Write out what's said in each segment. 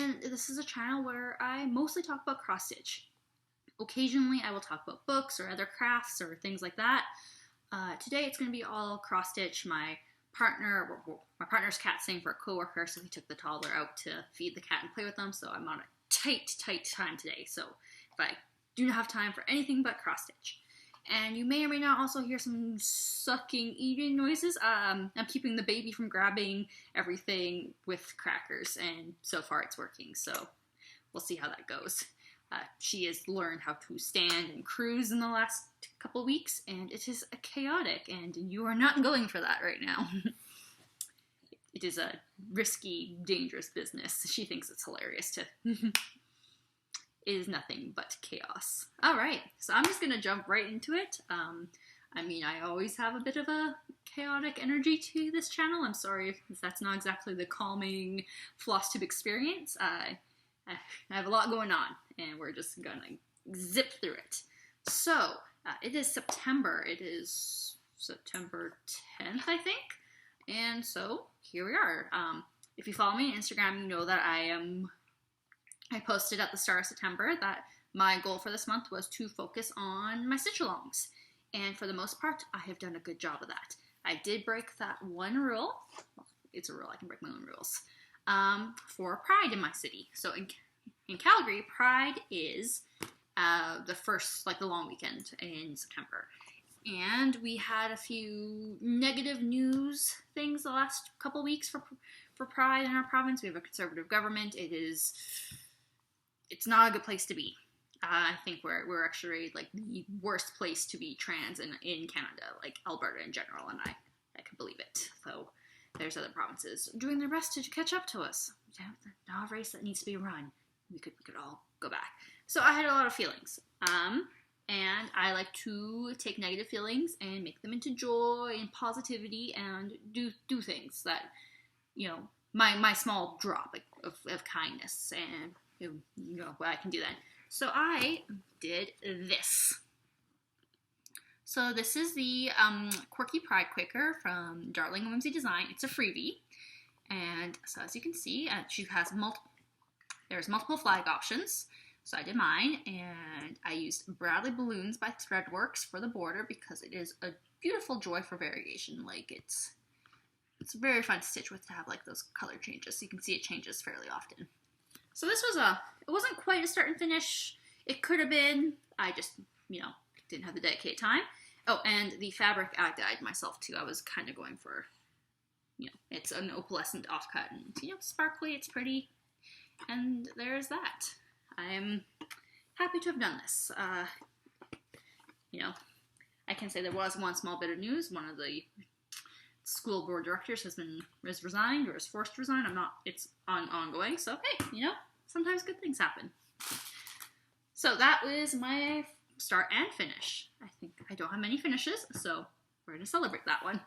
and this is a channel where I mostly talk about cross-stitch. Occasionally I will talk about books or other crafts or things like that. Today it's going to be all cross-stitch. My partner's cat staying for a coworker, so he took the toddler out to feed the cat and play with them, so I'm on a tight time today, so if I do not have time for anything but cross-stitch. And you may or may not also hear some sucking, eating noises. I'm keeping the baby from grabbing everything with crackers, and so far it's working, so we'll see how that goes. She has learned how to stand and cruise in the last couple weeks, and it is chaotic, and you are not going for that right now. It is a risky, dangerous business. She thinks it's hilarious to... It is nothing but chaos. Alright, so I'm just gonna jump right into it. I mean, I always have a bit of a chaotic energy to this channel. I'm sorry if that's not exactly the calming flosstube experience. I have a lot going on, and we're just gonna zip through it. So, it is September. It is September 10th, I think. And so, here we are. If you follow me on Instagram, you know that I posted at the start of September that my goal for this month was to focus on my stitch-alongs. And for the most part, I have done a good job of that. I did break that one rule. Well, it's a rule, I can break my own rules. For Pride in my city. So in Calgary, Pride is the first, the long weekend in September. And we had a few negative news things the last couple weeks for Pride in our province. We have a conservative government. It's not a good place to be. I think we're actually the worst place to be trans in Canada, Alberta in general, and I can believe it. So there's other provinces doing their best to catch up to us. Not a race that needs to be run. We could all go back. So I had a lot of feelings. And I like to take negative feelings and make them into joy and positivity and do things that, my small drop of kindness, and I can do that. So I did this. So this is the Quirky Pride Quaker from Darling and Whimsy Design. It's a freebie. And so as you can see, she has there's multiple flag options. So I did mine, and I used Bradley Balloons by Threadworks for the border because it is a beautiful joy for variation. It's very fun to stitch with, to have those color changes. So you can see it changes fairly often. So this was it wasn't quite a start and finish. It could have been. I just, didn't have the dedicated time. Oh, and the fabric I dyed myself too. I was kind of going for, it's an opalescent offcut, and sparkly, it's pretty. And there's that. I'm happy to have done this. I can say there was one small bit of news. One of the school board directors has resigned or is forced to resign. It's ongoing. So, hey, sometimes good things happen. So that was my start and finish. I think I don't have many finishes, so we're going to celebrate that one.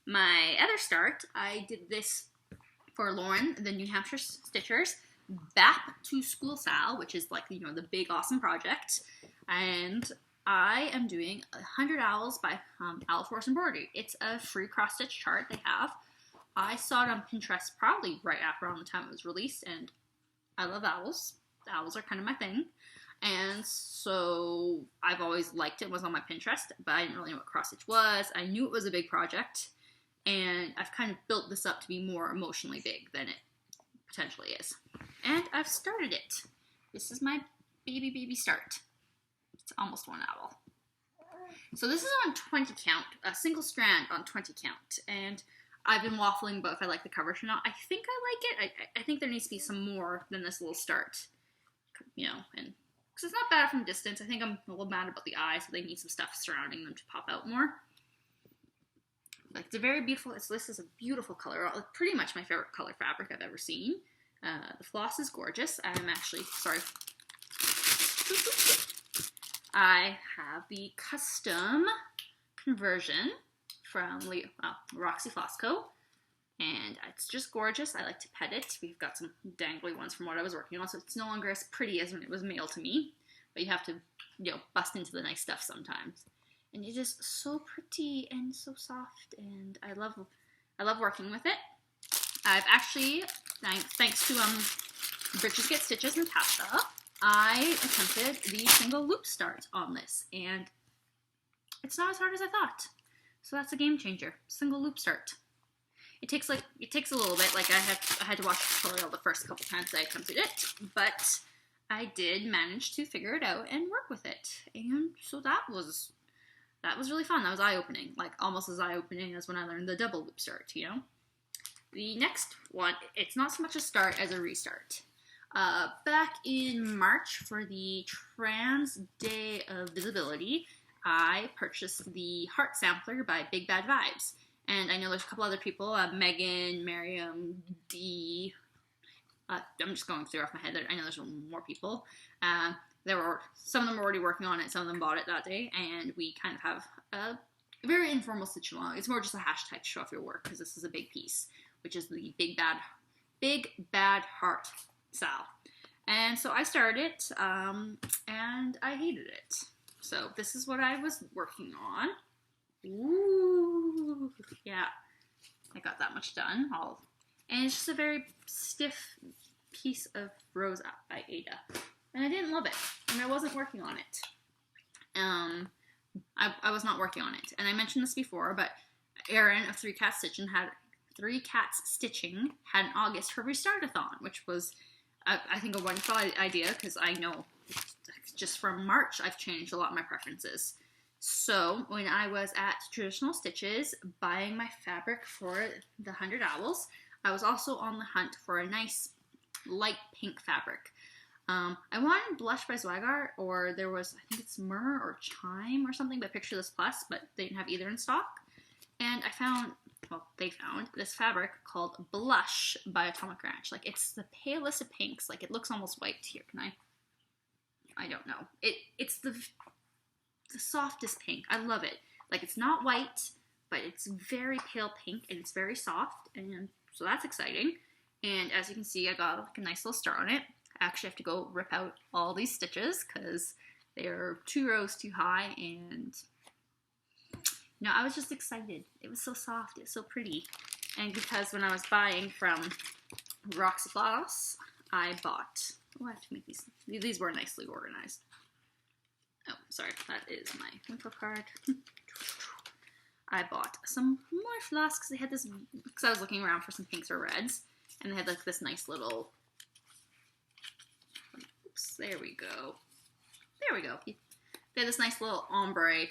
My other start, I did this for Lauren, the New Hampshire Stitchers, Back to School Sal, which is the big awesome project. And I am doing 100 Owls by Owl Force Embroidery. It's a free cross-stitch chart they have. I saw it on Pinterest probably right around the time it was released, and I love owls. The owls are kind of my thing. And so I've always liked it. Was on my Pinterest, but I didn't really know what cross-stitch was. I knew it was a big project, and I've kind of built this up to be more emotionally big than it potentially is. And I've started it. This is my baby start. It's almost one owl. So this is on 20 count, a single strand on 20 count, and I've been waffling about if I like the coverage or not. I think I like it. I think there needs to be some more than this little start, and because it's not bad from distance. I think I'm a little mad about the eyes, so they need some stuff surrounding them to pop out more. It's a very beautiful, this is a beautiful color, pretty much my favorite color fabric I've ever seen. The floss is gorgeous. I have the custom conversion from Roxy Floss Co. And it's just gorgeous. I like to pet it. We've got some dangly ones from what I was working on, so it's no longer as pretty as when it was mailed to me. But you have to, bust into the nice stuff sometimes. And it is so pretty and so soft, and I love working with it. I've actually, thanks to Britches Get Stitches Natasha, I attempted the single loop start on this, and it's not as hard as I thought. So that's a game changer. Single loop start. It takes a little bit. Like I had to watch the tutorial the first couple times I attempted it, but I did manage to figure it out and work with it. And so that was really fun. That was eye-opening. Like almost as eye-opening as when I learned the double loop start, you know? The next one, it's not so much a start as a restart. Back in March for the Trans Day of Visibility, I purchased the Heart Sampler by Big Bad Vibes. And I know there's a couple other people, Megan, Miriam, Dee. I'm just going through off my head. I know there's more people. Some of them were already working on it. Some of them bought it that day. And we kind of have a very informal stitch along. It's more just a hashtag to show off your work because this is a big piece, which is the Big Bad Heart Sal. And so I started, and I hated it. So this is what I was working on. Ooh, yeah, I got that much done. And it's just a very stiff piece of Rose by Ada. And I didn't love it, and I wasn't working on it. I was not working on it. And I mentioned this before, but Erin of 3 Cats Stitching had an August for Restart-a-thon, which was, I think, a wonderful idea, because I know just from March I've changed a lot of my preferences. So when I was at Traditional Stitches buying my fabric for the 100 Owls, I was also on the hunt for a nice light pink fabric. I wanted Blush by Zwagart, or there was, I think it's Myrrh or Chime or something, but Picture This Plus, but they didn't have either in stock. And they found this fabric called Blush by Atomic Ranch. Like, it's the palest of pinks. Like, it looks almost white here. I don't know. It's the softest pink. I love it. Like, it's not white, but it's very pale pink, and it's very soft, and so that's exciting. And as you can see, I got like a nice little start on it. I actually have to go rip out all these stitches because they are 2 rows too high, and I was just excited. It was so soft. It was so pretty. And because when I was buying from Roxy Floss, I bought... Oh, I have to make these. These were nicely organized. Oh, sorry. That is my info card. I bought some more floss because they had this... Because I was looking around for some pinks or reds. And they had like this nice little... Oops, there we go. There we go. They had this nice little ombre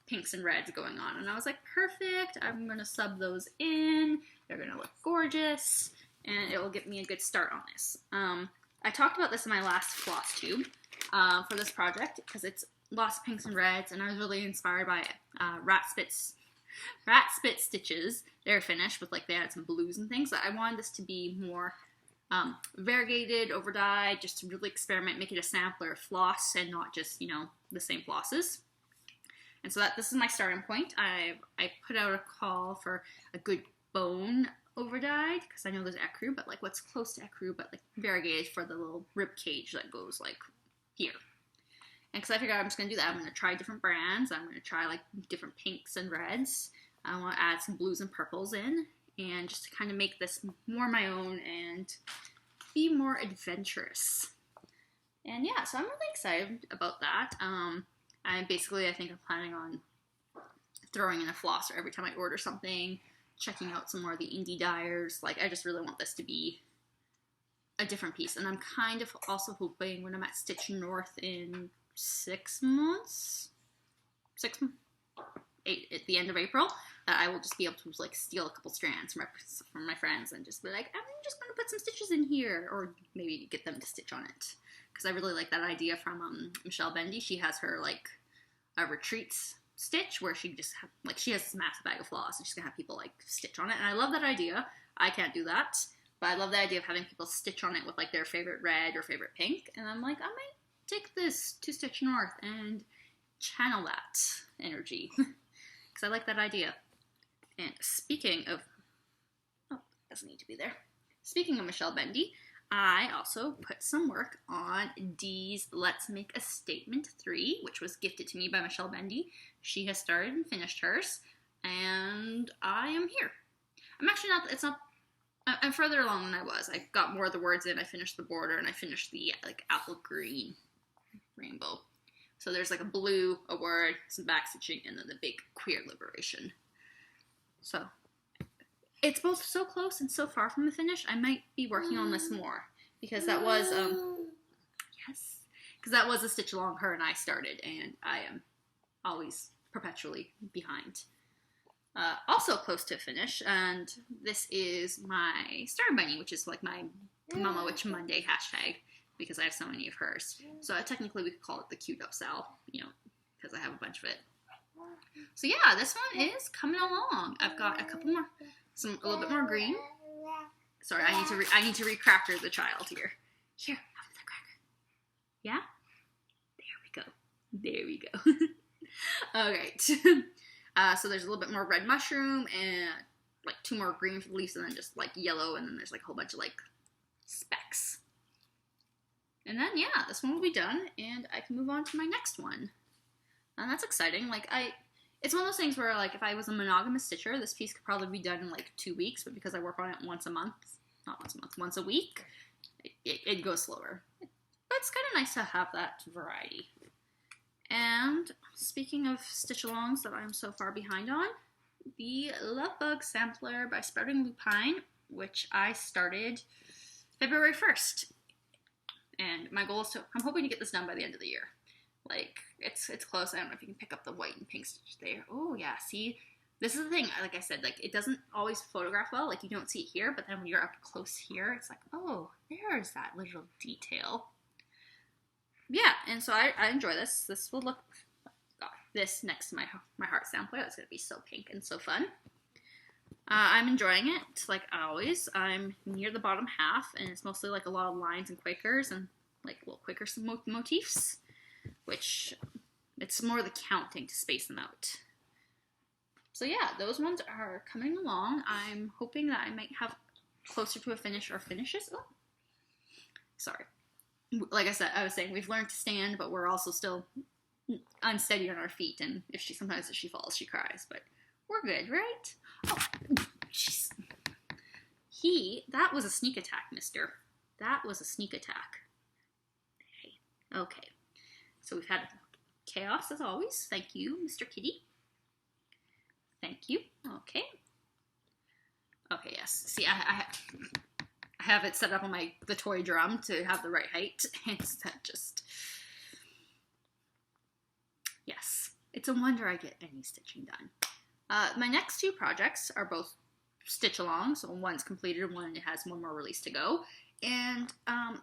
pinks and reds going on, and I was like, perfect, I'm gonna sub those in, they're gonna look gorgeous, and it will get me a good start on this. I talked about this in my last floss tube for this project, because it's lots of pinks and reds, and I was really inspired by Rat Spit Stitches, their finish, with like, they had some blues and things. I wanted this to be more variegated, over dyed, just to really experiment, make it a sampler of floss, and not just, the same flosses. And so this is my starting point. I put out a call for a good bone over dyed, because I know there's ecru, but like what's close to ecru, but like variegated for the little rib cage that goes like here. And because I figured I'm just going to do that, I'm going to try different brands. I'm going to try like different pinks and reds. I want to add some blues and purples in, and just to kind of make this more my own and be more adventurous. And yeah, so I'm really excited about that. I think I'm planning on throwing in a flosser every time I order something, checking out some more of the indie dyers. Like, I just really want this to be a different piece. And I'm kind of also hoping when I'm at Stitch North in 6 months, at the end of April, that I will just be able to like steal a couple strands from my friends and just be like, I'm just going to put some stitches in here, or maybe get them to stitch on it. Because I really like that idea from Michelle Bendy. She has her like a retreats stitch where she just she has this massive bag of floss and she's gonna have people like stitch on it, and I love that idea. I can't do that, but I love the idea of having people stitch on it with like their favorite red or favorite pink, and I'm like, I might take this to Stitch North and channel that energy because I like that idea. And speaking of, doesn't need to be there. Speaking of Michelle Bendy, I also put some work on Dee's Let's Make a Statement 3, which was gifted to me by Michelle Bendy. She has started and finished hers, and I am here. I'm actually not, it's not I'm further along than I was. I got more of the words in, I finished the border, and I finished the, like, apple green rainbow. So there's, like, a blue, a word, some back stitching, and then the big queer liberation. So, it's both so close and so far from the finish, I might be working on this more. Because that was, yes. Because that was a stitch along her and I started, and I am always perpetually behind. Also close to finish, and this is my Star Bunny, which is like my Mama Witch Monday hashtag, because I have so many of hers. So technically we could call it the cute upsell, you know, because I have a bunch of it. So yeah, this one is coming along. I've got a couple more, a little bit more green. Sorry, I need to recracker the child here. Here, have the cracker. Yeah? There we go. Alright. So there's a little bit more red mushroom and like 2 more green leaves and then just like yellow, and then there's like a whole bunch of like specks. And then yeah, this one will be done and I can move on to my next one. And that's exciting. Like it's one of those things where like if I was a monogamous stitcher, this piece could probably be done in like 2 weeks, but because I work on it once a week, it goes slower. But it's kind of nice to have that variety. And speaking of stitch-alongs that I'm so far behind on, the Love Bug Sampler by Sprouting Lupine, which I started February 1st. And my goal is I'm hoping to get this done by the end of the year. Like, it's close. I don't know if you can pick up the white and pink stitch there. Oh, yeah, see? This is the thing, like I said, like, it doesn't always photograph well. Like, you don't see it here, but then when you're up close here, it's like, oh, there's that little detail. Yeah, and so I enjoy this. This will look, God, this next to my heart sampler, that's going to be so pink and so fun. I'm enjoying it, like always. I'm near the bottom half, and it's mostly like a lot of lines and Quakers and like little Quaker motifs, which it's more the counting to space them out. So yeah, those ones are coming along. I'm hoping that I might have closer to a finish or finishes. Oh, sorry. Like I was saying, we've learned to stand, but we're also still unsteady on our feet, and sometimes if she falls, she cries, but we're good, right? Oh, jeez. That was a sneak attack, mister. That was a sneak attack. Okay. So we've had chaos as always. Thank you, Mr. Kitty. Thank you. Okay. Okay, yes. See, I have it set up on the toy drum to have the right height, and that just, yes, it's a wonder I get any stitching done. My next 2 projects are both stitch along, so one's completed and one has one more release to go. And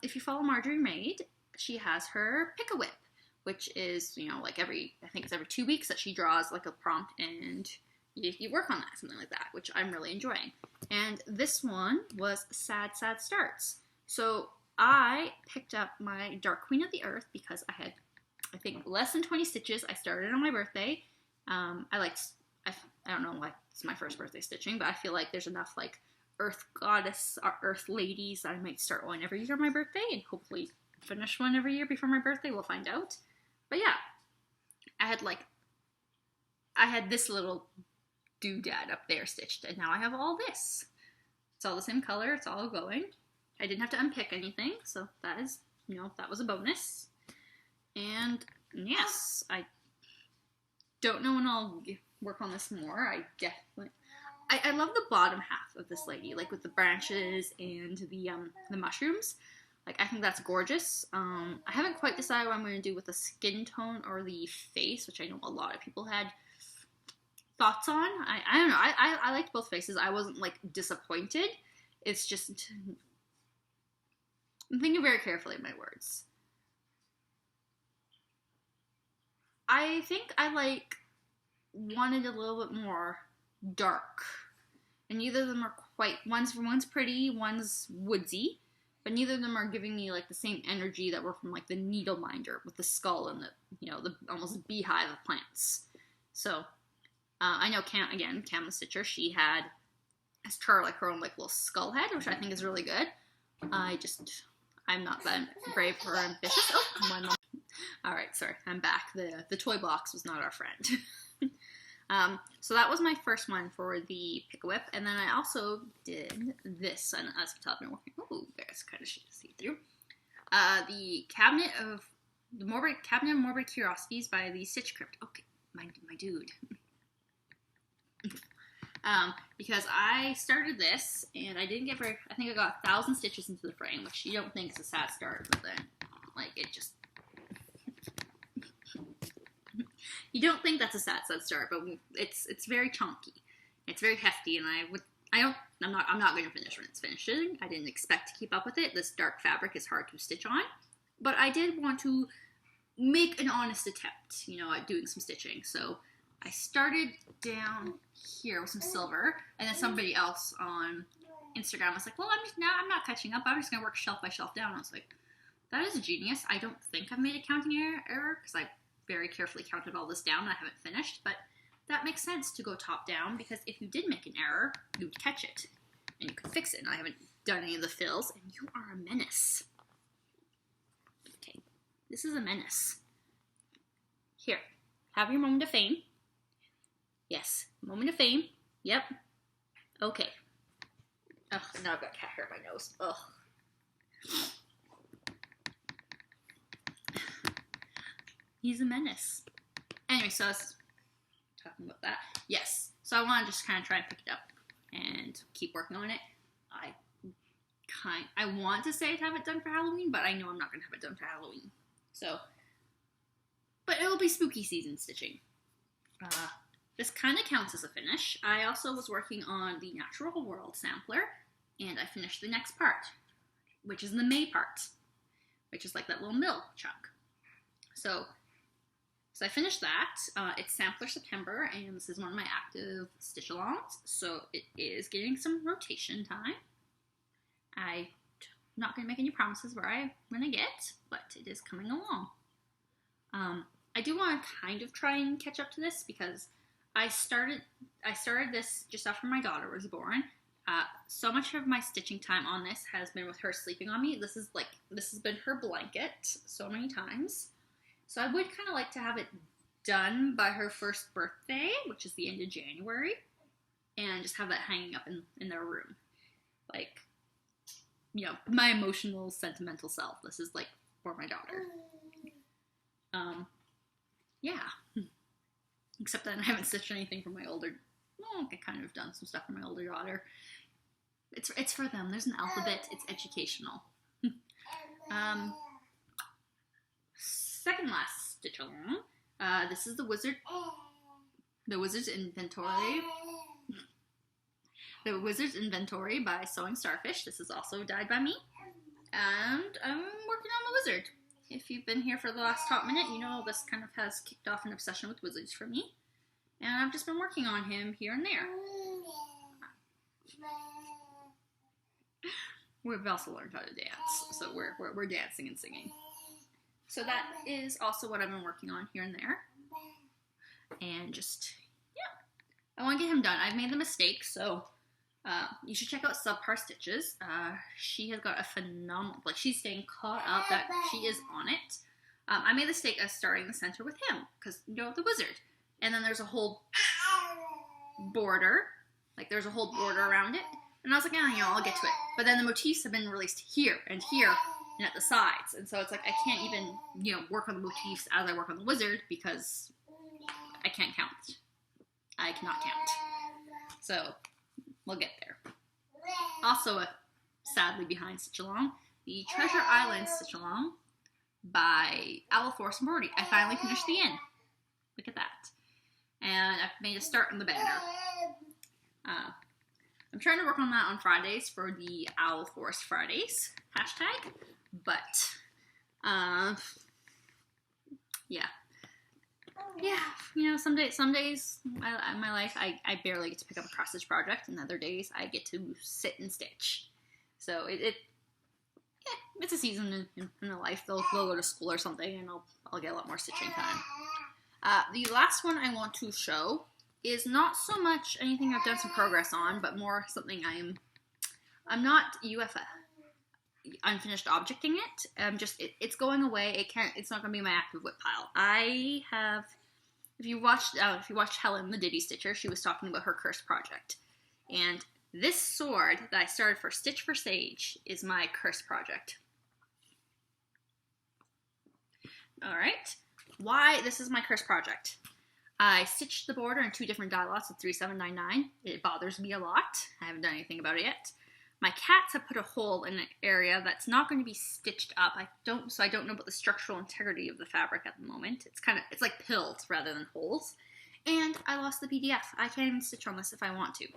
if you follow Marjorie Maid, she has her Pick-a-Whip, which is, you know, like I think it's every 2 weeks that she draws like a prompt and you work on that, something like that, which I'm really enjoying. And this one was Sad Sad Starts. So I picked up my Dark Queen of the Earth because I had, I think, less than 20 stitches. I started on my birthday. I don't know why it's my first birthday stitching, but I feel like there's enough like Earth Goddess or Earth Ladies that I might start one every year on my birthday and hopefully finish one every year before my birthday. We'll find out. But yeah, I had this little doodad up there stitched, and now I have all this. It's all the same color, it's all going. I didn't have to unpick anything, so that is, you know, that was a bonus. And yes, I don't know when I'll work on this more. I love the bottom half of this lady, like with the branches and the mushrooms. Like, I think that's gorgeous. I haven't quite decided what I'm going to do with the skin tone or the face, which I know a lot of people had thoughts on. I don't know. I liked both faces. I wasn't, like, disappointed. It's just, I'm thinking very carefully of my words. I think I, wanted a little bit more dark. And neither of them are quite, one's pretty, one's woodsy. But neither of them are giving me, the same energy that were from, the Needleminder with the skull and the almost beehive of plants. So, I know Cam the Stitcher, she had, as Charlie, her own, little skull head, which I think is really good. I'm not that brave or ambitious. Oh, Alright, sorry, I'm back. The toy box was not our friend. So that was my first one for the Pick-A-Whip, and then I also did this, and as you can tell, I've been working. Oh, there's kind of shit to see through. The Cabinet of Morbid Curiosities by the Stitch Crypt. Okay, my dude. Because I started this, and I didn't get very, I think I got 1,000 stitches into the frame, which you don't think is a sad start, but then, like, it just, you don't think that's a sad start, but it's very chunky. It's very hefty, and I'm not going to finish when it's finishing. I didn't expect to keep up with it. This dark fabric is hard to stitch on, but I did want to make an honest attempt, you know, at doing some stitching, so I started down here with some silver, and then somebody else on Instagram was like, well, I'm not catching up. I'm just going to work shelf by shelf down. I was like, that is a genius. I don't think I've made a counting error because I very carefully counted all this down and I haven't finished, but that makes sense to go top down because if you did make an error, you would catch it and you could fix it. And I haven't done any of the fills, and you are a menace. Okay, this is a menace. Here, have your moment of fame. Yes, moment of fame. Yep. Okay. Oh, now I've got cat hair in my nose. Ugh. He's a menace. Anyway, so I was talking about that. Yes. So I want to just kind of try and pick it up and keep working on it. I want to say I'd have it done for Halloween, but I know I'm not going to have it done for Halloween. So, but it'll be spooky season stitching. This kind of counts as a finish. I also was working on the Natural World sampler, and I finished the next part, which is the May part, which is like that little middle chunk. So I finished that. It's Sampler September, and this is one of my active stitch-alongs, so it is getting some rotation time. I'm not going to make any promises where I'm going to get, but it is coming along. I do want to kind of try and catch up to this because I started this just after my daughter was born. So much of my stitching time on this has been with her sleeping on me. This has been her blanket so many times. So I would kind of like to have it done by her first birthday, which is the end of January, and just have that hanging up in their room. Like, you know, my emotional, sentimental self. This is like for my daughter. Yeah. Except that I haven't stitched anything for my older. Well, I kind of done some stuff for my older daughter. It's for them. There's an alphabet. It's educational. Second last stitch along. This is the Wizard's Inventory. The Wizard's Inventory by Sewing Starfish. This is also dyed by me. And I'm working on the wizard. If you've been here for the last hot minute, you know this kind of has kicked off an obsession with wizards for me. And I've just been working on him here and there. We've also learned how to dance, so we're dancing and singing. So that is also what I've been working on here and there. And just, yeah. I want to get him done. I've made the mistake, so you should check out Subpar Stitches. She has got a phenomenal, like, she's staying caught up, that she is on it. I made the mistake of starting the center with him, because, you know, the wizard. And then there's a whole border, like there's a whole border around it. And I was like, you know, I'll get to it. But then the motifs have been released here and here and at the sides. And so it's like I can't even, you know, work on the motifs as I work on the wizard because I can't count. I cannot count. So we'll get there. Also, sadly behind Stitch Along, the Treasure Island Stitch Along by Owl Force Embroidery. I finally finished the end. Look at that. And I've made a start on the banner. I'm trying to work on that on Fridays for the Owl Force Fridays hashtag, but yeah, you know, some days in my life I barely get to pick up a cross stitch project, and other days I get to sit and stitch. So it's a season in the life. They'll go to school or something, and I'll get a lot more stitching time. The last one I want to show is not so much anything I've done some progress on, but more something I'm not unfinished objecting it. It's going away. It's not going to be my active whip pile. I have if you watched Helen the Ditty Stitcher, she was talking about her cursed project. And this sword that I started for Stitch for Sage is my cursed project. Alright, why this is my cursed project. I stitched the border in 2 different dye lots of 3799. It bothers me a lot. I haven't done anything about it yet. My cats have put a hole in an area that's not going to be stitched up. I don't know about the structural integrity of the fabric at the moment. It's like pills rather than holes. And I lost the PDF. I can't even stitch on this if I want to.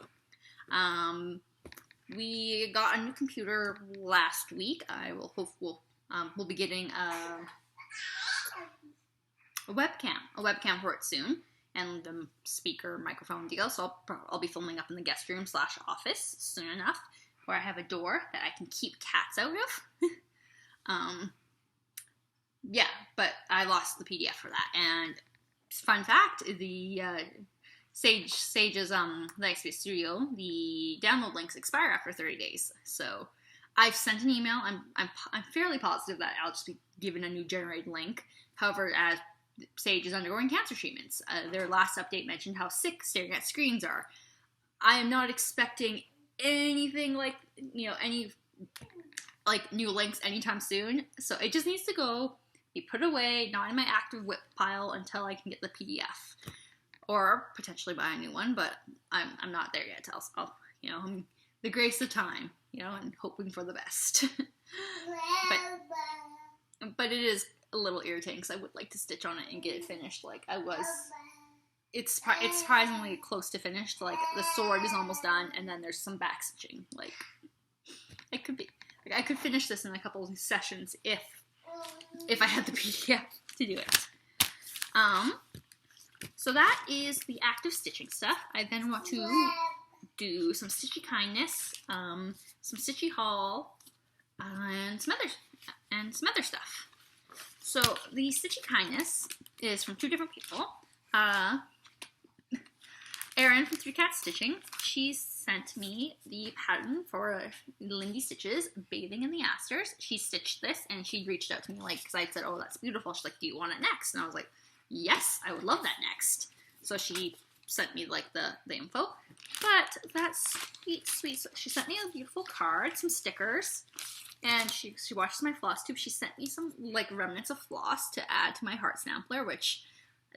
We got a new computer last week. We'll be getting a webcam for it soon, and the speaker microphone deal. So I'll be filming up in the guest room / office soon enough, where I have a door that I can keep cats out of. Yeah, but I lost the PDF for that. And fun fact, the Sage's the XP Studio, the download links expire after 30 days. So I've sent an email. I'm fairly positive that I'll just be given a new generated link. However, as Sage is undergoing cancer treatments, their last update mentioned how sick staring at screens are. I am not expecting anything like, any new links anytime soon. So it just needs to go, be put away, not in my active whip pile until I can get the PDF, or potentially buy a new one. But I'm not there yet. I'm the grace of time, and hoping for the best. but it is a little irritating because I would like to stitch on it and get it finished like I was. It's surprisingly close to finished. Like, the sword is almost done, and then there's some back stitching. Like, it could be. Like, I could finish this in a couple of sessions if I had the PDF to do it. So that is the active stitching stuff. I then want to do some stitchy kindness, some stitchy haul, and some other stuff. So the stitchy kindness is from 2 different people. Erin from 3 Cat Stitching, she sent me the pattern for Lindy Stitches, Bathing in the Asters. She stitched this, and she reached out to me, because I said, oh, that's beautiful. She's like, do you want it next? And I was like, yes, I would love that next. So she sent me, the info. But that's sweet. So she sent me a beautiful card, some stickers, and she watches my floss tube. She sent me some, remnants of floss to add to my heart sampler, which...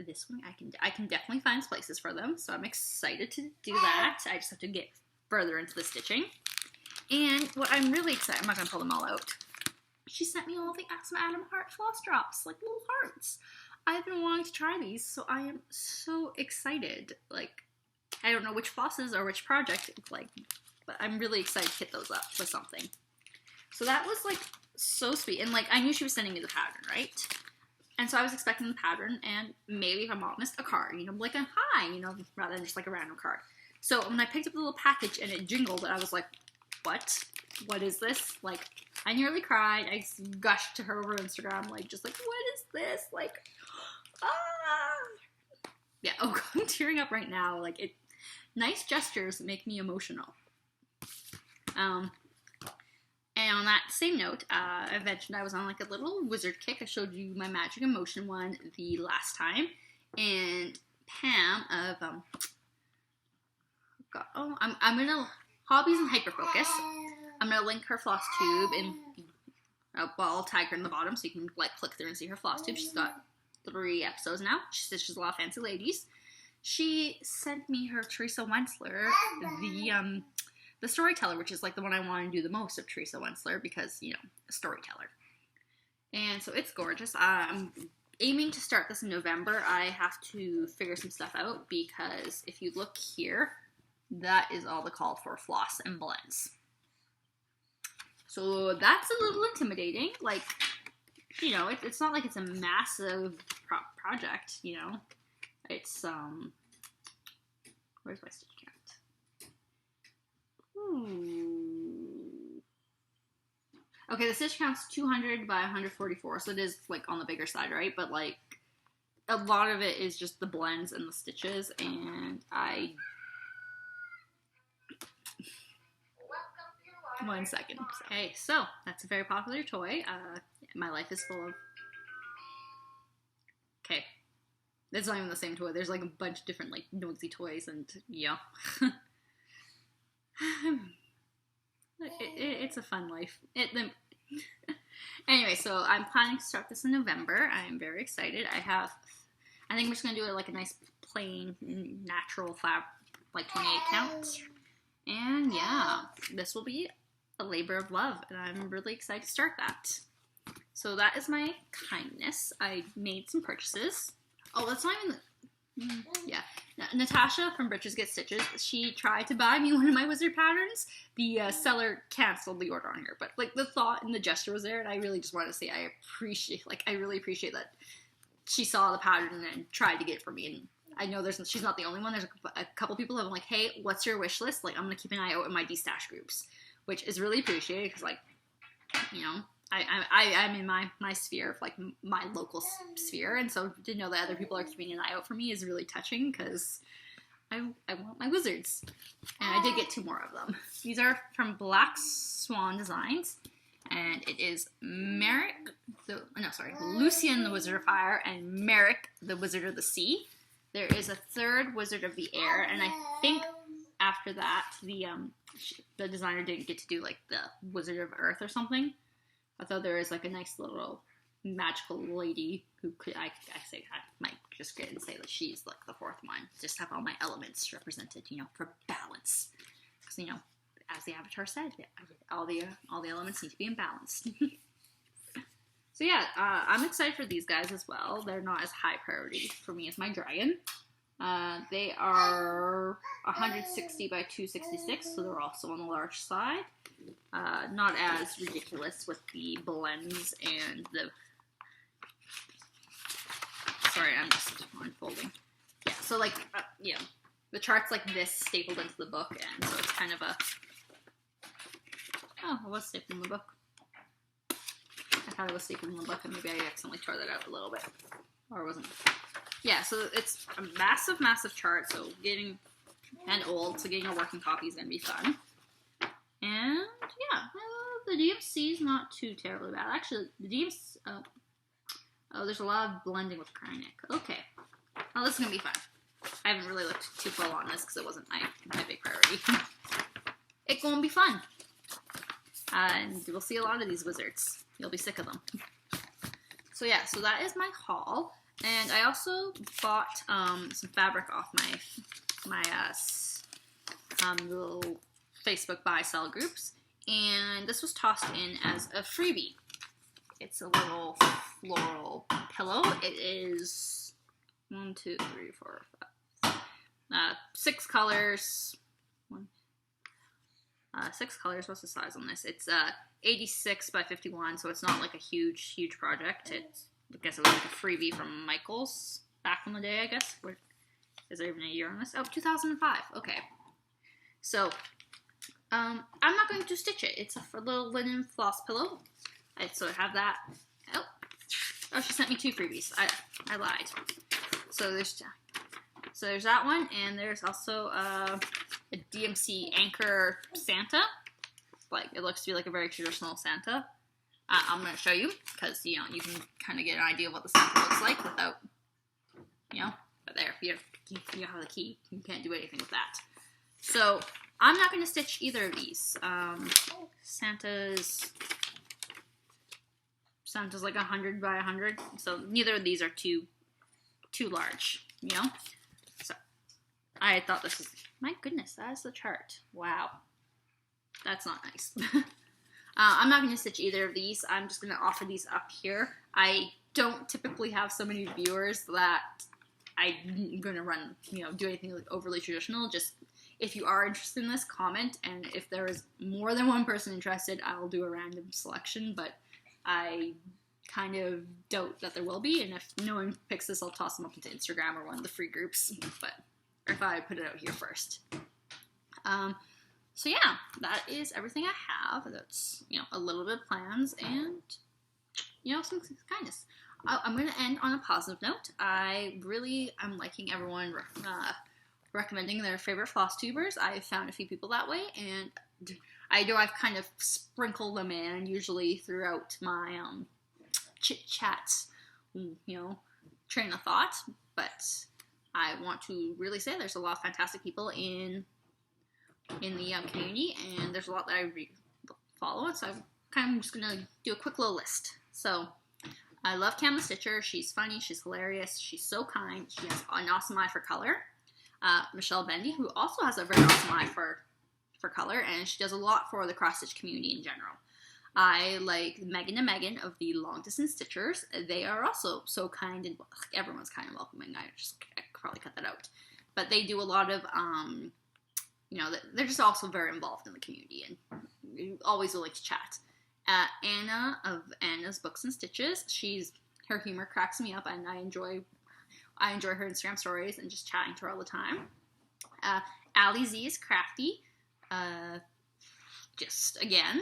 this one, I can definitely find places for them, so I'm excited to do that. I just have to get further into the stitching. And what I'm really excited, I'm not going to pull them all out. She sent me all the Awesome Adam Heart floss drops, like little hearts. I've been wanting to try these, so I am so excited. I don't know which flosses or which project, but I'm really excited to hit those up with something. So that was, so sweet. And, I knew she was sending me the pattern, right? And so I was expecting the pattern, and maybe, if I'm honest, a card, a hi, rather than just a random card. So when I picked up the little package and it jingled, I was like, what? What is this? I nearly cried. I gushed to her over Instagram, what is this? Yeah, I'm tearing up right now. Nice gestures make me emotional. And on that same note, I mentioned I was on a little wizard kick. I showed you my Magic in Motion one the last time. And Pam of, I'm going to, Hobbies and Hyperfocus. I'm going to link her floss tube, and I'll tag her in the bottom so you can click through and see her floss tube. She's got 3 episodes now. She stitches a lot of fancy ladies. She sent me her Teresa Wentzler, the storyteller, which is the one I want to do the most of Teresa Wentzler because, a storyteller. And so it's gorgeous. I'm aiming to start this in November. I have to figure some stuff out because if you look here, that is all the call for floss and blends. So that's a little intimidating. It's not like it's a massive project, It's, where's my stitch count? Okay, the stitch count's 200 by 144, so it is, on the bigger side, right? But, a lot of it is just the blends and the stitches, and One second. Okay, so, that's a very popular toy. My life is full of... Okay. It's not even the same toy. There's like a bunch of different like noisy toys, and yeah. It's a fun life. Anyway, so I'm planning to start this in November. I'm very excited. I think I'm just gonna do it like a nice plain natural fabric, like 28 count. And yeah, this will be a labor of love, and I'm really excited to start that. So that is my kindness. I made some purchases. Oh, that's not even yeah. Natasha from Britches Get Stitches, she tried to buy me one of my wizard patterns. The seller canceled the order on her, but like the thought and the gesture was there, and I really just want to say I really appreciate that she saw the pattern and tried to get it for me. And I know she's not the only one. There's a couple people who have been like, hey, what's your wish list? Like, I'm gonna keep an eye out in my D-stash groups, which is really appreciated because, like, you know, I'm in my sphere of, like, my local sphere, and so to know that other people are keeping an eye out for me is really touching, because I want my wizards. And I did get 2 more of them. These are from Black Swan Designs, and it is Lucian the Wizard of Fire and Merrick the Wizard of the Sea. There is a 3rd Wizard of the Air, and I think after that, the designer didn't get to do, like, the Wizard of Earth or something. I thought there was like a nice little magical lady who I might just get and say that she's like the 4th one. Just have all my elements represented, you know, for balance. Because, you know, as the Avatar said, all the elements need to be in balance. So yeah, I'm excited for these guys as well. They're not as high priority for me as my dragon. They are 160 by 266, so they're also on the large side. Not as ridiculous with the blends and the... Sorry, I'm just unfolding. Yeah, so like, yeah, the chart's like this stapled into the book, and so it's kind of a... Oh, it was stapled in the book. I thought it was stapled in the book, and maybe I accidentally tore that out a little bit. Or it wasn't. Yeah, so it's a massive, massive chart, so getting... And old, so getting a working copy is going to be fun. And, yeah, the DMC is not too terribly bad. Actually, the DMC... Oh, there's a lot of blending with Krynic. Okay. Well, this is going to be fun. I haven't really looked too full on this because it wasn't my big priority. It's going to be fun. And we'll see a lot of these wizards. You'll be sick of them. So yeah, so that is my haul. And I also bought some fabric off my little Facebook buy-sell groups. And this was tossed in as a freebie. It's a little floral pillow. It is 1, 2, 3, 4, 5. 6 colors. 6 colors. What's the size on this? It's 86 by 51, so it's not like a huge project. It's, I guess it was like a freebie from Michaels back in the day, I guess. Is there even a year on this? Oh, 2005. Okay. So, I'm not going to stitch it. It's a little linen floss pillow. So I have that. Oh, she sent me 2 freebies. I lied. So there's that one, and there's also a DMC Anchor Santa. Like, it looks to be like a very traditional Santa. I'm going to show you, because, you know, you can kind of get an idea of what the Santa looks like without, you know, but there, you have the key. You can't do anything with that. So, I'm not going to stitch either of these. Santa's like 100 by 100, so neither of these are too large, you know? So, I thought this was, my goodness, that is the chart. Wow. That's not nice. I'm not going to stitch either of these. I'm just going to offer these up here. I don't typically have so many viewers that I'm going to run, you know, do anything like overly traditional. Just, if you are interested in this, comment, and if there is more than one person interested, I'll do a random selection, but I kind of doubt that there will be, and if no one picks this, I'll toss them up into Instagram or one of the free groups, or if I put it out here first. So yeah, that is everything I have. That's, you know, a little bit of plans and, you know, some kindness. I'm going to end on a positive note. I really am liking everyone recommending their favorite Flosstubers. I've found a few people that way, and I know I've kind of sprinkled them in usually throughout my chit-chats, you know, train of thought. but I want to really say there's a lot of fantastic people in the community, and there's a lot that I follow, so I'm kind of just going to do a quick little list. So, I love Cam the Stitcher. She's funny, she's hilarious, she's so kind, she has an awesome eye for color. Michelle Bendy, who also has a very awesome eye for color, and she does a lot for the cross-stitch community in general. I like Megan and Megan of the Long Distance Stitchers. They are also so kind, and everyone's kind and welcoming. I could probably cut that out. But they do a lot of, they're just also very involved in the community and always willing to chat. Anna of Anna's Books and Stitches. Her humor cracks me up, and I enjoy her Instagram stories and just chatting to her all the time. Allie Z is crafty. Just again,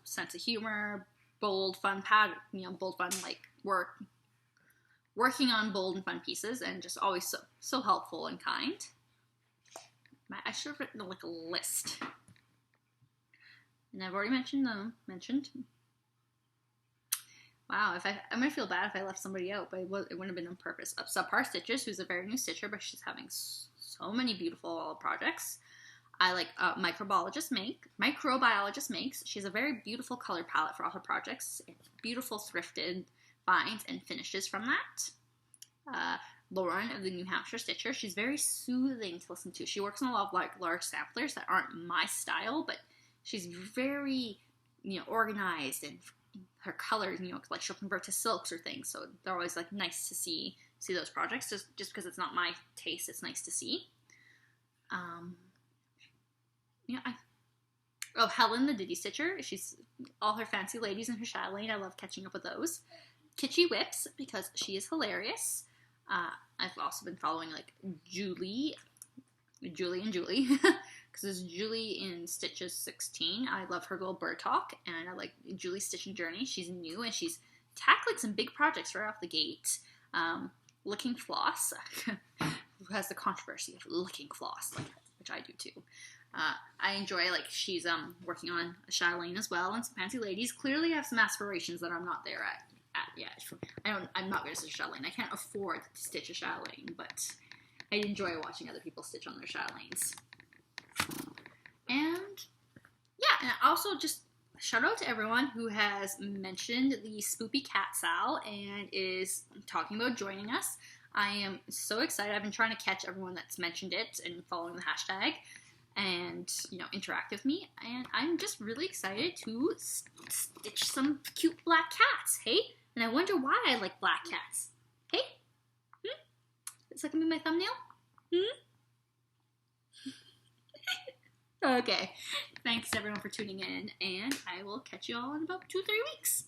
sense of humor, bold, fun like working on bold and fun pieces, and just always so helpful and kind. I should have written like a list, and I've already mentioned them. Wow, I'm gonna feel bad if I left somebody out, but it wouldn't have been on purpose. Subpar Stitches, who's a very new stitcher, but she's having so many beautiful projects. I like Microbiologist Makes. She has a very beautiful color palette for all her projects. Beautiful thrifted finds and finishes from that. Lauren of the New Hampshire Stitcher. She's very soothing to listen to. She works on a lot of large samplers that aren't my style, but she's very organized, and her colors, like she'll convert to silks or things. So they're always like nice to see those projects. Just because it's not my taste, it's nice to see. Helen the Diddy Stitcher. She's all her fancy ladies in her chatelaine. I love catching up with those. Kitschy Whips, because she is hilarious. I've also been following like Julie, because it's Julie in Stitches 16. I love her little bird talk, and I like Julie's stitching journey. She's new, and she's tackling some big projects right off the gate. Licking Floss, who has the controversy of licking floss, which I do too. I enjoy, she's working on a chatelaine as well, and some fancy ladies. Clearly have some aspirations that I'm not there at yet. I'm not going to stitch a chatelaine. I can't afford to stitch a chatelaine, but I enjoy watching other people stitch on their chatelaines. And I also just shout out to everyone who has mentioned the Spoopy Cat Sal and is talking about joining us. I am so excited. I've been trying to catch everyone that's mentioned it and following the hashtag and, interact with me. And I'm just really excited to stitch some cute black cats, hey? And I wonder why I like black cats. Hey? Is that going to be my thumbnail? Okay. Thanks, everyone, for tuning in. And I will catch you all in about 2-3 weeks.